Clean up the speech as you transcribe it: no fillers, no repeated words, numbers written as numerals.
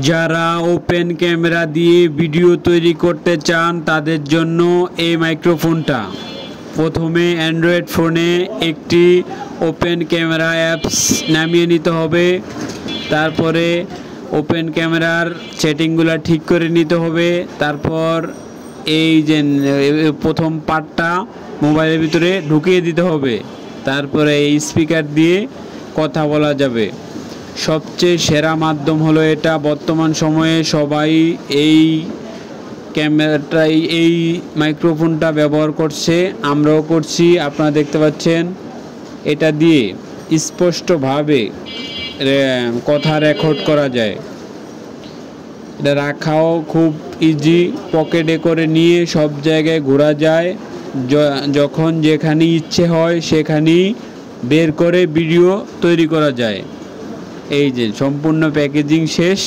যারা open camera দিয়ে video তৈরি করতে চান তাদের জন্য এই মাইক্রোফোনটা। প্রথমে অ্যান্ড্রয়েড ফোনে একটি ওপেন ক্যামেরা অ্যাপস নামিয়ে নিতে হবে। তারপরে ওপেন ক্যামেরার সেটিংগুলো ঠিক করে নিতে হবে। তারপর এই যে প্রথম পার্টটা মোবাইলের ভিতরে ঢুকিয়ে দিতে হবে। তারপরে এই স্পিকার দিয়ে কথা বলা যাবে। সবচেয়ে সেরা মাধ্যম হলো এটা। বর্তমান সময়ে সবাই এই ক্যামেরাটাই এই মাইক্রোফোনটা ব্যবহার করছে, আমরাও করছি। আপনারা দেখতে পাচ্ছেন এটা দিয়ে স্পষ্টভাবে কথা রেকর্ড করা যায়। এটা রাখাও খুব ইজি, পকেটে করে নিয়ে সব জায়গায় ঘোরা যায়। যখন যেখানে ইচ্ছে হয় সেখানেই বের করে ভিডিও তৈরি করা যায়। এই যে সম্পূর্ণ প্যাকেজিং শেষ।